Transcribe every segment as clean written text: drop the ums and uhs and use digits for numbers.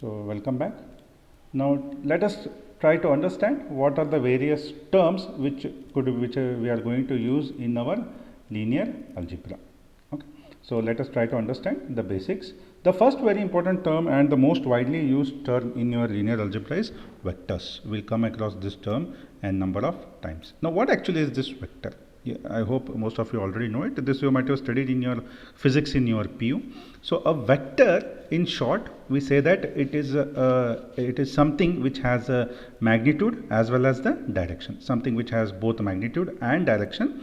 So welcome back. Now let us try to understand what are the various terms which we are going to use in our linear algebra. Okay. So let us try to understand the basics. The first very important term and the most widely used term in your linear algebra is vectors. We'll come across this term a number of times. Now what actually is this vector? Yeah, I hope most of you already know it. This you might have studied in your physics in your PU. So a vector, in short, we say that it is something which has a magnitude as well as the direction. Something which has both magnitude and direction.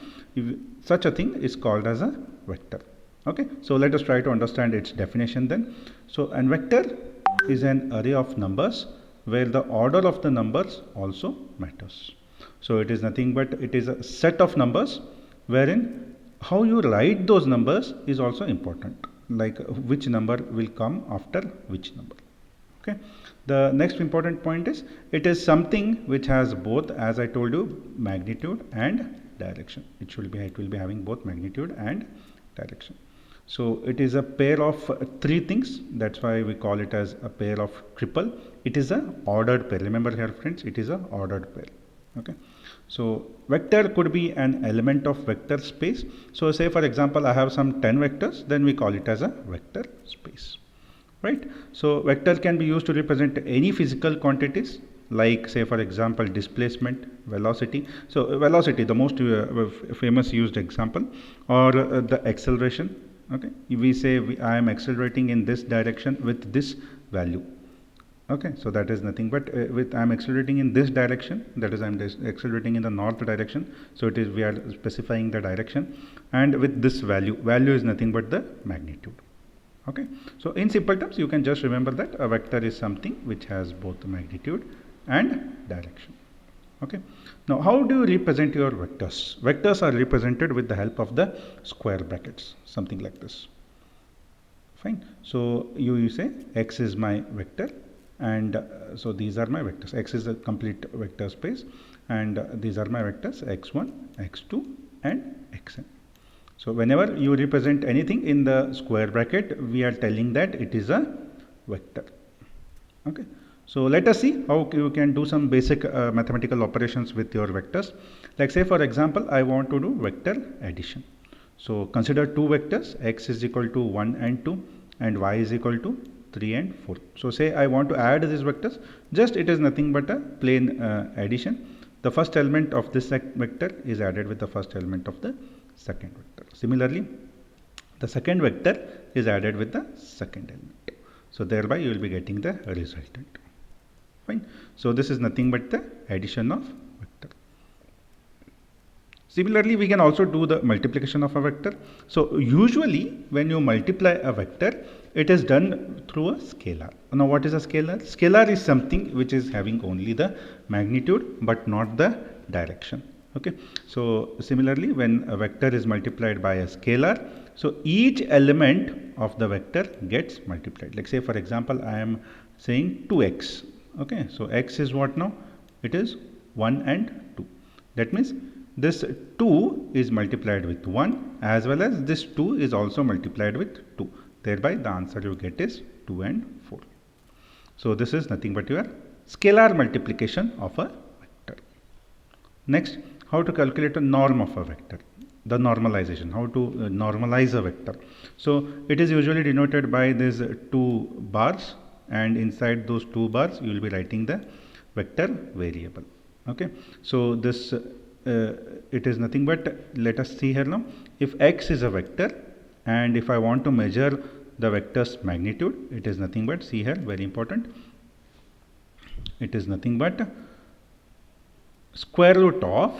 Such a thing is called as a vector. Okay. So let us try to understand its definition then. So a vector is an array of numbers where the order of the numbers also matters. So it is nothing but it is a set of numbers wherein how you write those numbers is also important, like which number will come after which number. Okay. The next important point is it is something which has both, as I told you, magnitude and direction. It will be having both magnitude and direction. So it is a pair of three things. That's why we call it as a pair of triple. It is a ordered pair. Remember here, friends, it is a ordered pair. Okay. So vector could be an element of vector space. So say for example I have some 10 vectors, then we call it as a vector space, right? So vector can be used to represent any physical quantities, like say for example displacement, velocity. So velocity, the most famous used example, or the acceleration. Okay, we say I am accelerating in this direction with this value. Okay, so that is nothing but with I am accelerating in this direction, that is I am accelerating in the north direction. So it is we are specifying the direction, and with this value is nothing but the magnitude. Okay, so in simple terms you can just remember that a vector is something which has both magnitude and direction. Okay, now how do you represent your vectors? Vectors are represented with the help of the square brackets, something like this. Fine. So you say x is my vector, and so these are my vectors. X is a complete vector space, and these are my vectors x1, x2 and xn. So whenever you represent anything in the square bracket, we are telling that it is a vector. Okay. So let us see how you can do some basic mathematical operations with your vectors. Like say for example, I want to do vector addition. So consider two vectors, x is equal to 1 and 2 and y is equal to 3 and 4. So say I want to add these vectors, just it is nothing but a plain addition. The first element of this vector is added with the first element of the second vector. Similarly, the second vector is added with the second element. So thereby you will be getting the resultant. Fine. So this is nothing but the addition of vector. Similarly, we can also do the multiplication of a vector. So usually when you multiply a vector, it is done through a scalar. Now what is a scalar? Scalar is something which is having only the magnitude but not the direction. Okay. So similarly, when a vector is multiplied by a scalar, so each element of the vector gets multiplied. Like say for example, I am saying 2x. Okay. So x is what now? It is 1 and 2. That means this 2 is multiplied with 1 as well as this 2 is also multiplied with 2. Thereby the answer you get is 2 and 4. So this is nothing but your scalar multiplication of a vector. Next, how to calculate a norm of a vector. The normalization, how to normalize a vector. So it is usually denoted by these two bars, and inside those two bars you will be writing the vector variable. Okay. So this it is nothing but, let us see here now, if x is a vector and if I want to measure the vector's magnitude, it is nothing but, see here, very important, it is nothing but square root of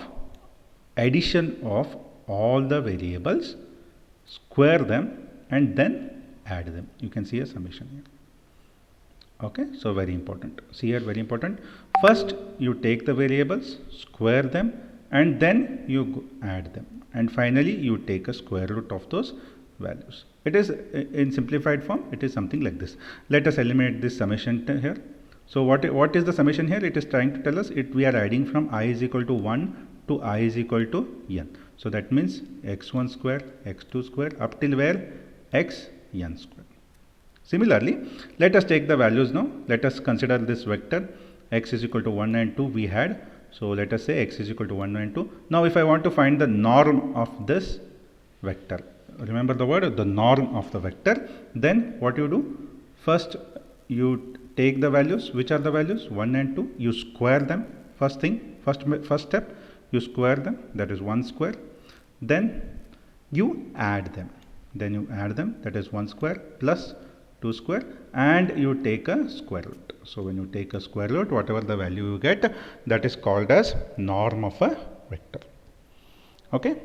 addition of all the variables, square them and then add them. You can see a summation here. Okay, so very important. See here, very important. First you take the variables, square them, and then you add them, and finally you take a square root of those values. It is in simplified form, it is something like this. Let us eliminate this summation here. So what is the summation here? It is trying to tell us we are adding from I is equal to 1 to I is equal to n. So that means x1 square, x2 square, up till where? X n square. Similarly, let us take the values now. Let us consider this vector x is equal to 1 and 2 we had. So let us say x is equal to 1 and 2. Now if I want to find the norm of this vector, remember the word, the norm of the vector, then what you do? First you take the values. Which are the values? 1 and 2. You square them. First step, you square them, that is 1 square. Then you add them. That is 1 square plus 2 square, and you take a square root. So when you take a square root, whatever the value you get, that is called as norm of a vector. Okay.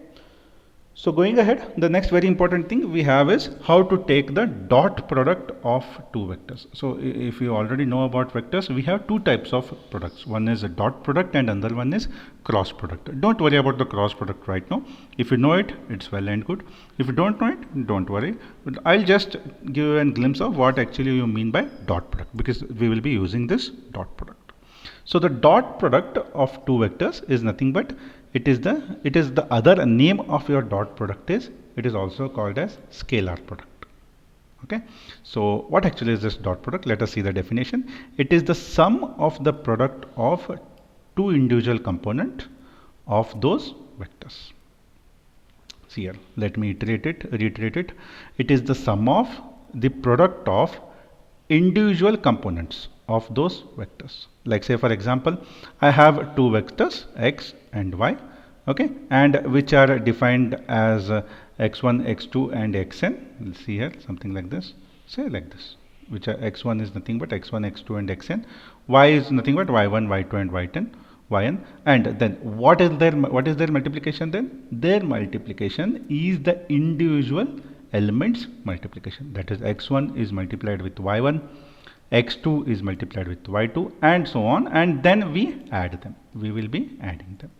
So going ahead, the next very important thing we have is how to take the dot product of two vectors. So if you already know about vectors, we have two types of products. One is a dot product and another one is cross product. Don't worry about the cross product right now. If you know it, it's well and good. If you don't know it, don't worry. But I'll just give you a glimpse of what actually you mean by dot product, because we will be using this dot product. So the dot product of two vectors is nothing but it is the other name of your dot product is, it is also called as scalar product. Okay. So what actually is this dot product? Let us see the definition. It is the sum of the product of two individual component of those vectors. See here, let me reiterate it. It is the sum of the product of individual components of those vectors. Like say for example, I have two vectors x and y, okay, and which are defined as x1, x2 and xn. We'll see here something like this, say like this, which are x1 is nothing but x1, x2 and xn, y is nothing but y1, y2 and yn, and then what is their multiplication? Then their multiplication is the individual elements multiplication. That is x1 is multiplied with y1, x2 is multiplied with y2, and so on, and then we add them. We will be adding them.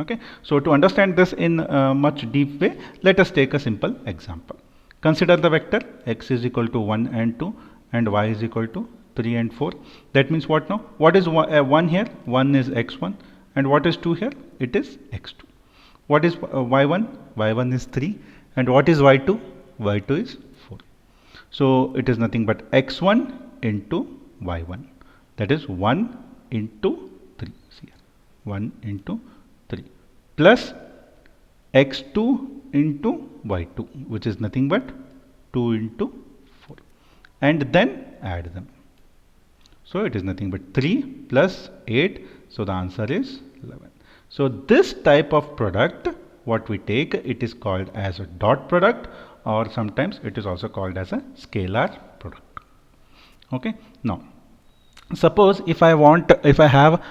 Okay. So to understand this in much deep way, let us take a simple example. Consider the vector x is equal to 1 and 2 and y is equal to 3 and 4. That means what now? What is 1 here? 1 is x1, and what is 2 here? It is x2. What is y1? y1 is 3, and what is y2? y2 is 4. So it is nothing but x1 into y1, that is 1 into 3. See here, 1 into 3 plus x2 into y2, which is nothing but 2 into 4, and then add them. So it is nothing but 3 plus 8, so the answer is 11. So this type of product, what we take, it is called as a dot product, or sometimes it is also called as a scalar product. Okay. Now suppose if I have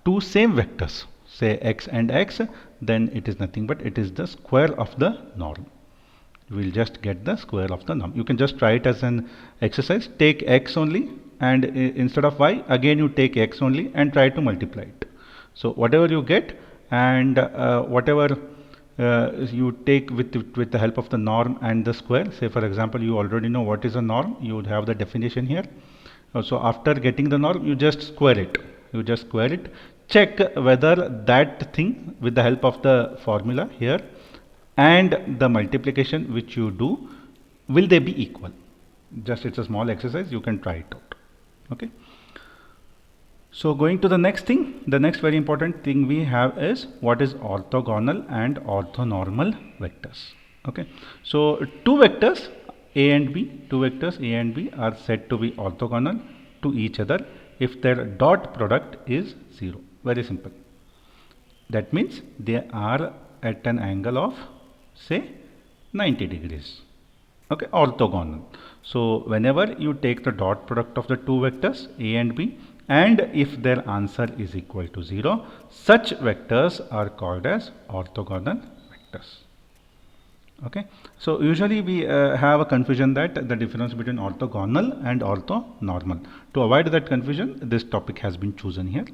two same vectors, say x and x, then it is nothing but it is the square of the norm. We will just get the square of the norm. You can just try it as an exercise. Take x only, and instead of y, again you take x only and try to multiply it. So whatever you get, and whatever you take with the help of the norm and the square. Say for example, you already know what is a norm. You would have the definition here. So after getting the norm, you just square it. Check whether that thing with the help of the formula here and the multiplication which you do, will they be equal? Just it's a small exercise, you can try it out. Okay. So going to the next thing, the next very important thing we have is what is orthogonal and orthonormal vectors. Okay. So two vectors a and b are said to be orthogonal to each other if their dot product is 0. Very simple. That means they are at an angle of say 90 degrees. Okay, orthogonal. So whenever you take the dot product of the two vectors a and b, and if their answer is equal to 0, such vectors are called as orthogonal vectors. Okay. So usually we have a confusion that the difference between orthogonal and orthonormal. To avoid that confusion, this topic has been chosen here.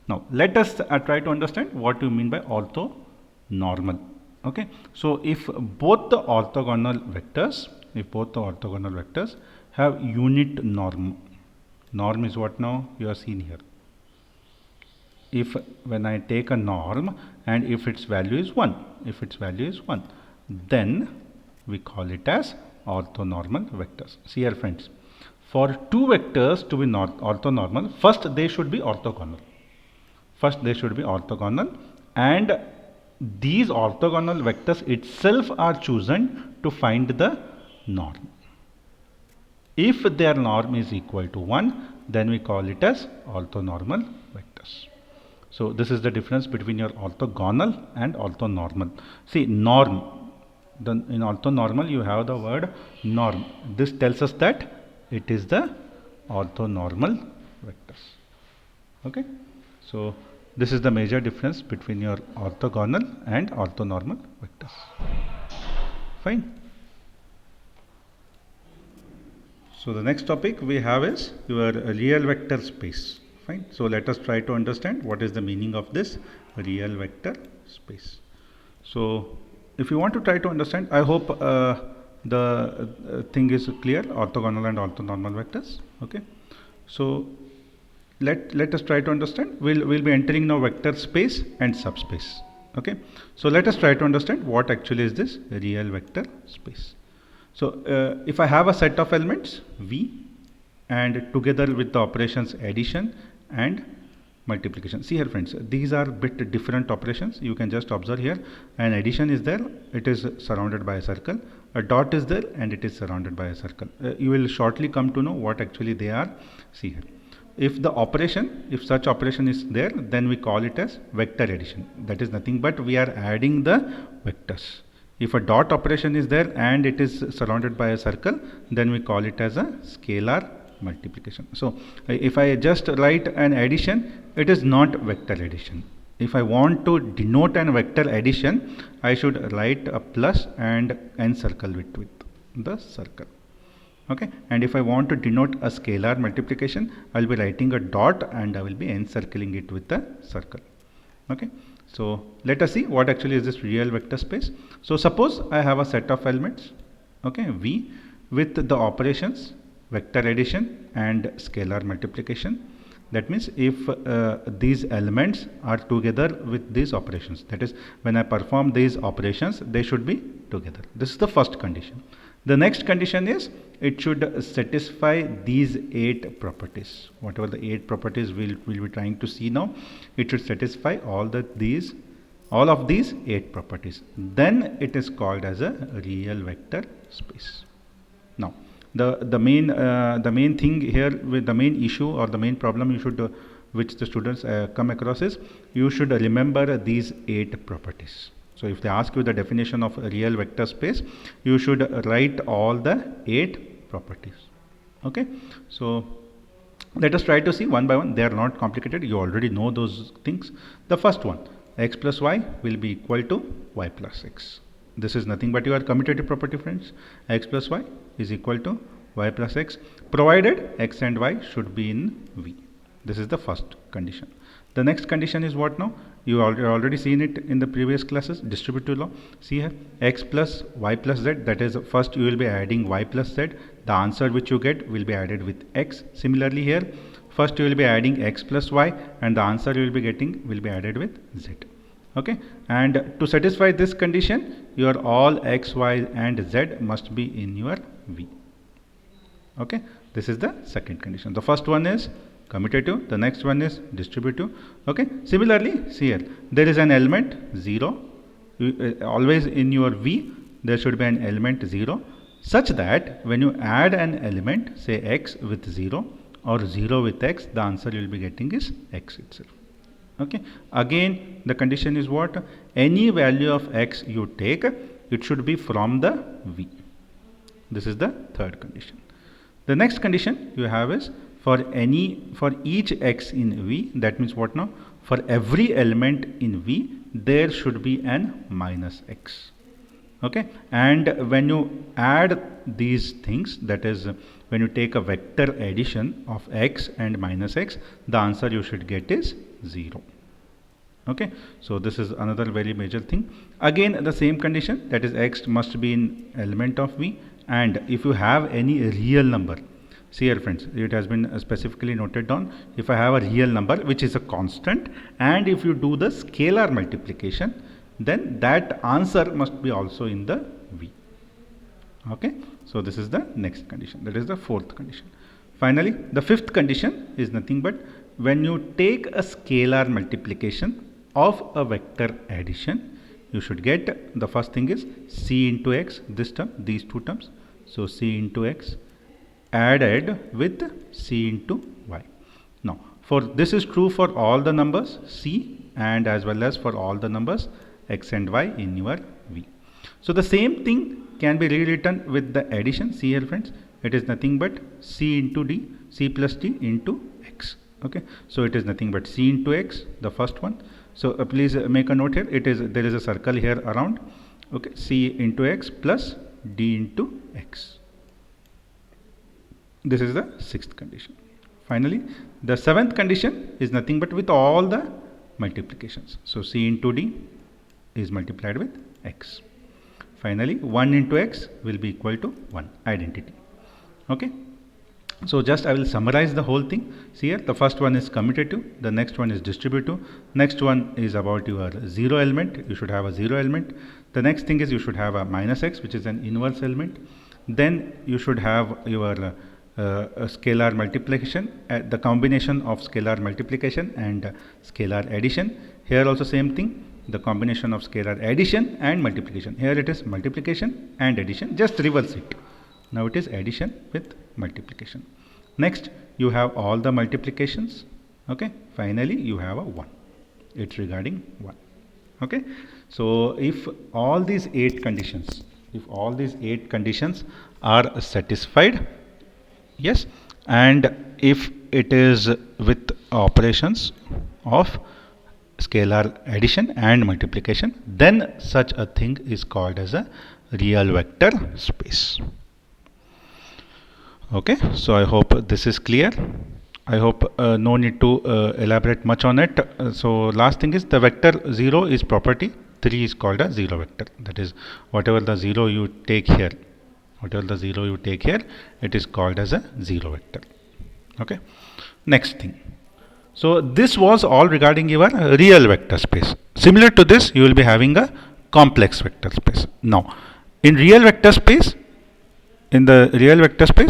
Now let us try to understand what you mean by orthonormal. Okay. So if both the orthogonal vectors have unit norm is what now you are seeing here. If when I take a norm and if its value is 1, then we call it as orthonormal vectors. See here friends, for two vectors to be orthonormal, first they should be orthogonal. First they should be orthogonal, and these orthogonal vectors itself are chosen to find the norm. If their norm is equal to 1, then we call it as orthonormal vectors. So this is the difference between your orthogonal and orthonormal. See, norm, in orthonormal you have the word norm. This tells us that it is the orthonormal vectors. Okay, so this is the major difference between your orthogonal and orthonormal vectors. Fine. So the next topic we have is your real vector space. Fine. So let us try to understand what is the meaning of this real vector space. So if you want to try to understand, I hope the thing is clear, orthogonal and orthonormal vectors. Okay. So let us try to understand. We'll be entering now vector space and subspace. Okay. So let us try to understand what actually is this real vector space. So if I have a set of elements V, and together with the operations addition and multiplication. See here friends, these are bit different operations. You can just observe here, an addition is there, it is surrounded by a circle, a dot is there and it is surrounded by a circle. You will shortly come to know what actually they are. See here, if the operation, if such operation is there, then we call it as vector addition. That is nothing but we are adding the vectors. If a dot operation is there and it is surrounded by a circle, then we call it as a scalar multiplication. So if I just write an addition, it is not vector addition. If I want to denote an vector addition, I should write a plus and encircle it with the circle. Okay, and if I want to denote a scalar multiplication, I will be writing a dot and I will be encircling it with the circle. Okay, so let us see what actually is this real vector space. So suppose I have a set of elements, okay, V, with the operations vector addition and scalar multiplication. That means if these elements are together with these operations, that is when I perform these operations, they should be together. This is the first condition. The next condition is it should satisfy these 8 properties. Whatever the 8 properties we'll be trying to see now, it should satisfy all of these 8 properties. Then it is called as a real vector space. Now the main thing here, with the main issue or the main problem you should which the students come across is, you should remember these 8 properties. So if they ask you the definition of a real vector space, you should write all the 8 properties. Okay, so let us try to see one by one. They are not complicated, you already know those things. The first one, x plus y will be equal to y plus x. This is nothing but your commutative property, friends. X plus y is equal to y plus x, provided x and y should be in V. This is the first condition. The next condition is what now? You already seen it in the previous classes, distributive law. See here, x plus y plus z, that is first you will be adding y plus z. The answer which you get will be added with x. Similarly here, first you will be adding x plus y and the answer you will be getting will be added with z. Okay, and to satisfy this condition, your all x, y and z must be in your V. Okay, this is the second condition. The first one is commutative, the next one is distributive. Okay, similarly, see here, there is an element 0. Always in your V, there should be an element 0, such that when you add an element, say x with 0 or 0 with x, the answer you will be getting is x itself. Okay, again the condition is what? Any value of x you take, it should be from the V. This is the third condition. The next condition you have is for each x in V, that means what now? For every element in V, there should be an minus x. Okay, and when you add these things, that is when you take a vector addition of x and minus x, the answer you should get is 0. Okay, so this is another very major thing. Again the same condition, that is x must be in element of V, and if you have any real number, see here friends, it has been specifically noted down, if I have a real number which is a constant, and if you do the scalar multiplication, then that answer must be also in the V. Okay, so this is the next condition, that is the fourth condition. Finally, the fifth condition is nothing but when you take a scalar multiplication of a vector addition, you should get, the first thing is c into x, this term, these two terms. So c into x added with c into y. Now, for this is true for all the numbers c and as well as for all the numbers x and y in your V. So the same thing can be rewritten with the addition. See here friends, it is nothing but c into d, c plus d into x. Okay, so it is nothing but c into x, the first one. So please make a note here, there is a circle here around. Okay, c into x plus d into x. This is the sixth condition. Finally, the seventh condition is nothing but with all the multiplications. So c into d is multiplied with x. Finally, 1 into x will be equal to 1, identity. Okay. So just I will summarize the whole thing. See here, the first one is commutative, the next one is distributive, next one is about your zero element, you should have a zero element. The next thing is you should have a minus x, which is an inverse element. Then you should have your scalar multiplication, the combination of scalar multiplication and scalar addition. Here also same thing, the combination of scalar addition and multiplication. Here it is multiplication and addition, just reverse it. Now it is addition with multiplication. Next you have all the multiplications. Okay, finally you have a 1, it's regarding 1. Okay, so if all these 8 conditions, are satisfied, yes, and if it is with operations of scalar addition and multiplication, then such a thing is called as a real vector space. Okay, so I hope this is clear. I hope no need to elaborate much on it. So last thing is the vector 0 is property 3 is called a zero vector. That is, whatever the 0 you take here, it is called as a zero vector. Okay, next thing. So this was all regarding your real vector space. Similar to this, you will be having a complex vector space. Now, in the real vector space,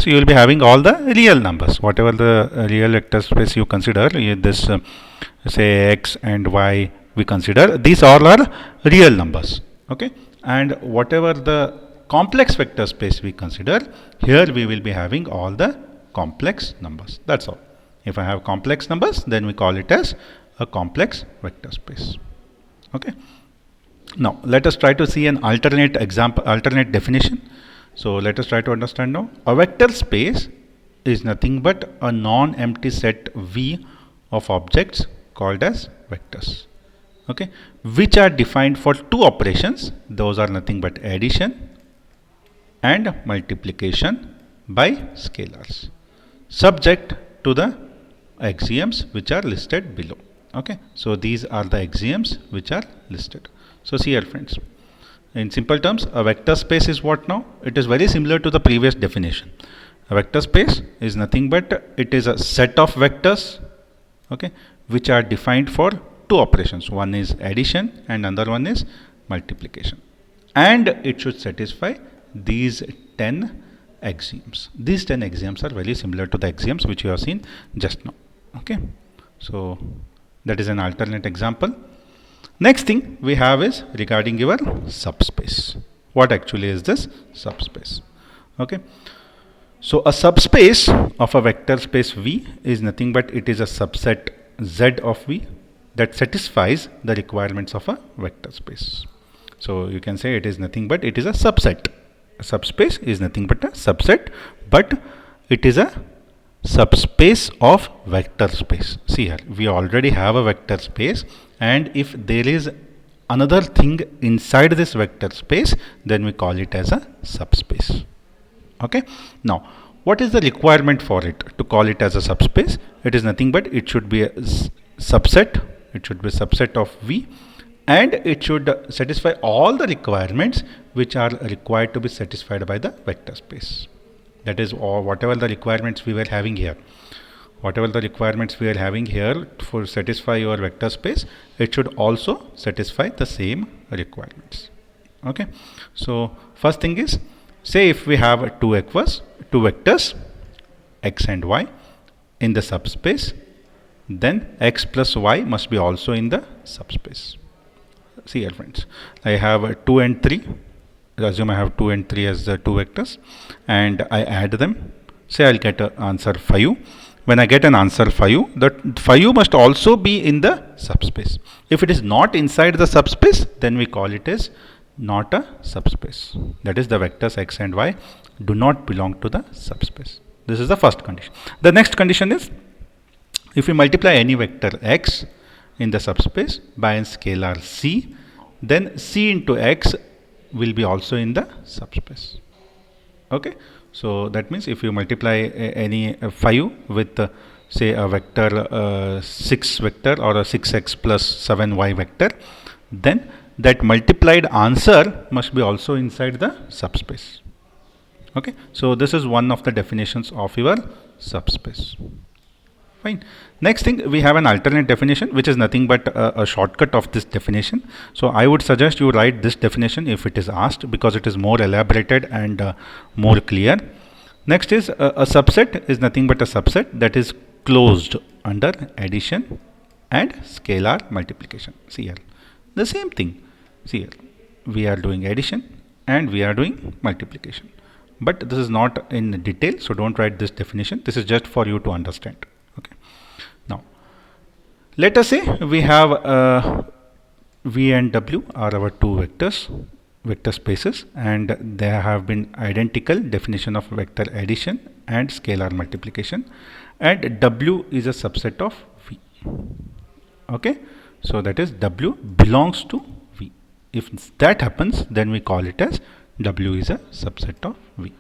you will be having all the real numbers. Whatever the real vector space you consider, this say x and y we consider, these all are real numbers. Okay, and whatever the complex vector space we consider, here we will be having all the complex numbers. That's all. If I have complex numbers, then we call it as a complex vector space. Okay. Now let us try to see an alternate definition. So let us try to understand now. A vector space is nothing but a non-empty set V of objects called as vectors. Okay, which are defined for two operations. Those are nothing but addition and multiplication by scalars, subject to the axioms which are listed below. Okay, so these are the axioms which are listed. So see here friends, in simple terms, a vector space is what now? It is very similar to the previous definition. A vector space is nothing but it is a set of vectors, okay, which are defined for two operations. One is addition and another one is multiplication, and it should satisfy these 10 axioms. These 10 axioms are very similar to the axioms which you have seen just now. Okay, so that is an alternate example. Next thing we have is regarding your subspace. What actually is this subspace? Okay, so a subspace of a vector space V is nothing but it is a subset Z of V that satisfies the requirements of a vector space. So you can say it is nothing but it is a subset. A subspace is nothing but a subset, but it is a subspace of vector space. See here, we already have a vector space, and if there is another thing inside this vector space, then we call it as a subspace. Okay, now what is the requirement for it to call it as a subspace? It is nothing but it should be a subset. It should be a subset of V, and it should satisfy all the requirements which are required to be satisfied by the vector space. That is, or whatever the requirements we were having here. Whatever the requirements we are having here for satisfy your vector space, it should also satisfy the same requirements. Okay, so first thing is, say if we have two vectors, x and y in the subspace, then x plus y must be also in the subspace. See here friends, I have 2 and 3. Assume I have 2 and 3 as the two vectors, and I add them. Say I'll get an answer 5. When I get an answer 5, that 5 must also be in the subspace. If it is not inside the subspace, then we call it as not a subspace. That is, the vectors x and y do not belong to the subspace. This is the first condition. The next condition is, if we multiply any vector x in the subspace by a scalar c, then c into x will be also in the subspace. Okay, so that means if you multiply any 5 with say a vector 6 vector or a 6x plus 7y vector, then that multiplied answer must be also inside the subspace. Okay, so this is one of the definitions of your subspace. Fine. Next thing, we have an alternate definition, which is nothing but a shortcut of this definition. So I would suggest you write this definition if it is asked, because it is more elaborated and more clear. Next is a subset is nothing but a subset that is closed under addition and scalar multiplication. See here, the same thing. See here, we are doing addition and we are doing multiplication. But this is not in detail, so don't write this definition. This is just for you to understand. Okay. Now, let us say we have V and W are our two vector spaces, and they have been identical definition of vector addition and scalar multiplication, and W is a subset of V. Okay, so that is W belongs to V. If that happens, then we call it as W is a subset of V.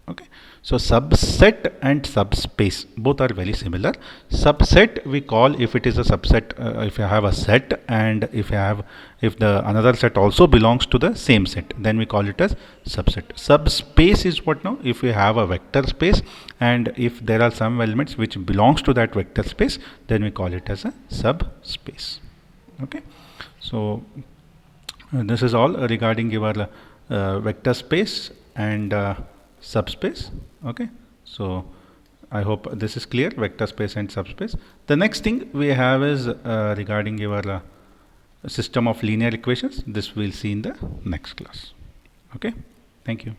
Okay, so subset and subspace both are very similar. Subset we call if it is a subset, if you have a set, and if the another set also belongs to the same set, then we call it as subset. Subspace is what now? If we have a vector space and if there are some elements which belongs to that vector space, then we call it as a subspace. Okay, so this is all regarding your vector space and subspace. Okay, so I hope this is clear, vector space and subspace. The next thing we have is regarding your system of linear equations. This we'll see in the next class. Okay, thank you.